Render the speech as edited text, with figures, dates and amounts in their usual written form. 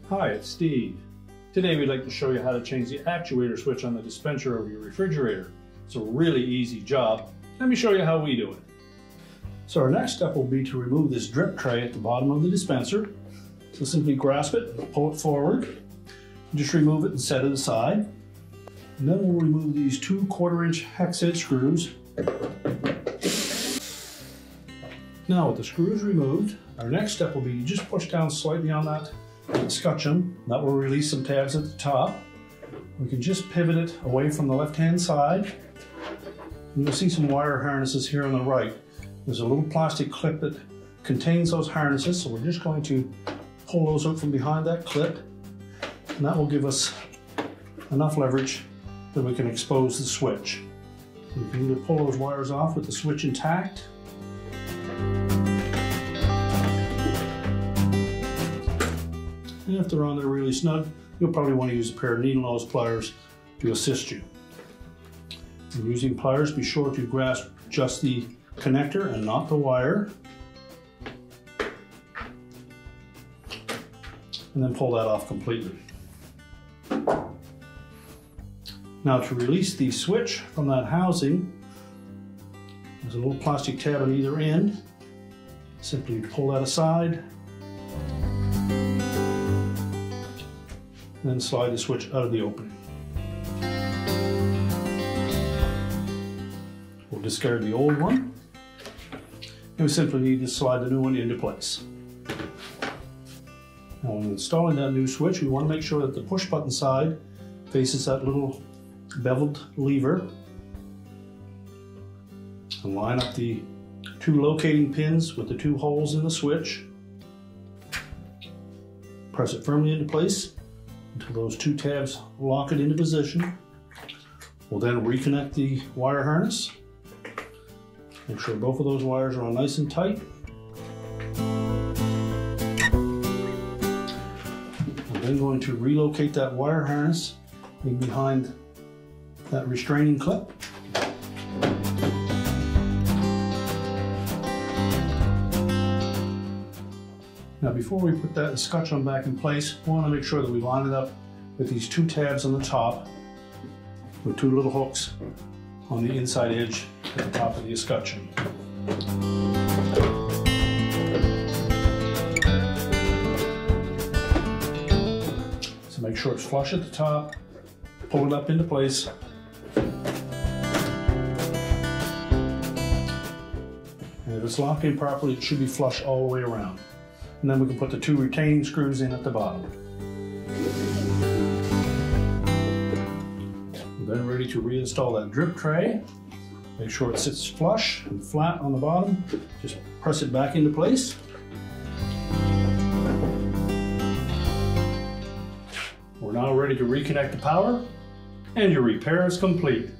Hi, it's Steve. Today we'd like to show you how to change the actuator switch on the dispenser of your refrigerator. It's a really easy job. Let me show you how we do it. So our next step will be to remove this drip tray at the bottom of the dispenser. So simply grasp it, pull it forward, just remove it and set it aside. And then we'll remove these 2 1/4-inch hex head screws. Now with the screws removed, our next step will be to just push down slightly on that escutcheon. That will release some tabs at the top. We can just pivot it away from the left-hand side. And you'll see some wire harnesses here on the right. There's a little plastic clip that contains those harnesses, so we're just going to pull those out from behind that clip, and that will give us enough leverage that we can expose the switch. You can either pull those wires off with the switch intact, and if they're on there really snug, you'll probably want to use a pair of needle nose pliers to assist you. When using pliers, be sure to grasp just the connector and not the wire, and then pull that off completely. Now to release the switch from that housing, there's a little plastic tab on either end. Simply pull that aside, and then slide the switch out of the opening. We'll discard the old one, and we simply need to slide the new one into place. Now when installing that new switch, we want to make sure that the push button side faces that little beveled lever, and line up the 2 locating pins with the 2 holes in the switch. Press it firmly into place until those 2 tabs lock it into position. We'll then reconnect the wire harness. Make sure both of those wires are on nice and tight. We're then going to relocate that wire harness in behind that restraining clip. Now before we put that escutcheon back in place, we want to make sure that we line it up with these 2 tabs on the top with 2 little hooks on the inside edge at the top of the escutcheon. So make sure it's flush at the top, pull it up into place, and if it's locked in properly, it should be flush all the way around. And then we can put the 2 retaining screws in at the bottom. We're then ready to reinstall that drip tray. Make sure it sits flush and flat on the bottom. Just press it back into place. We're now ready to reconnect the power, and your repair is complete.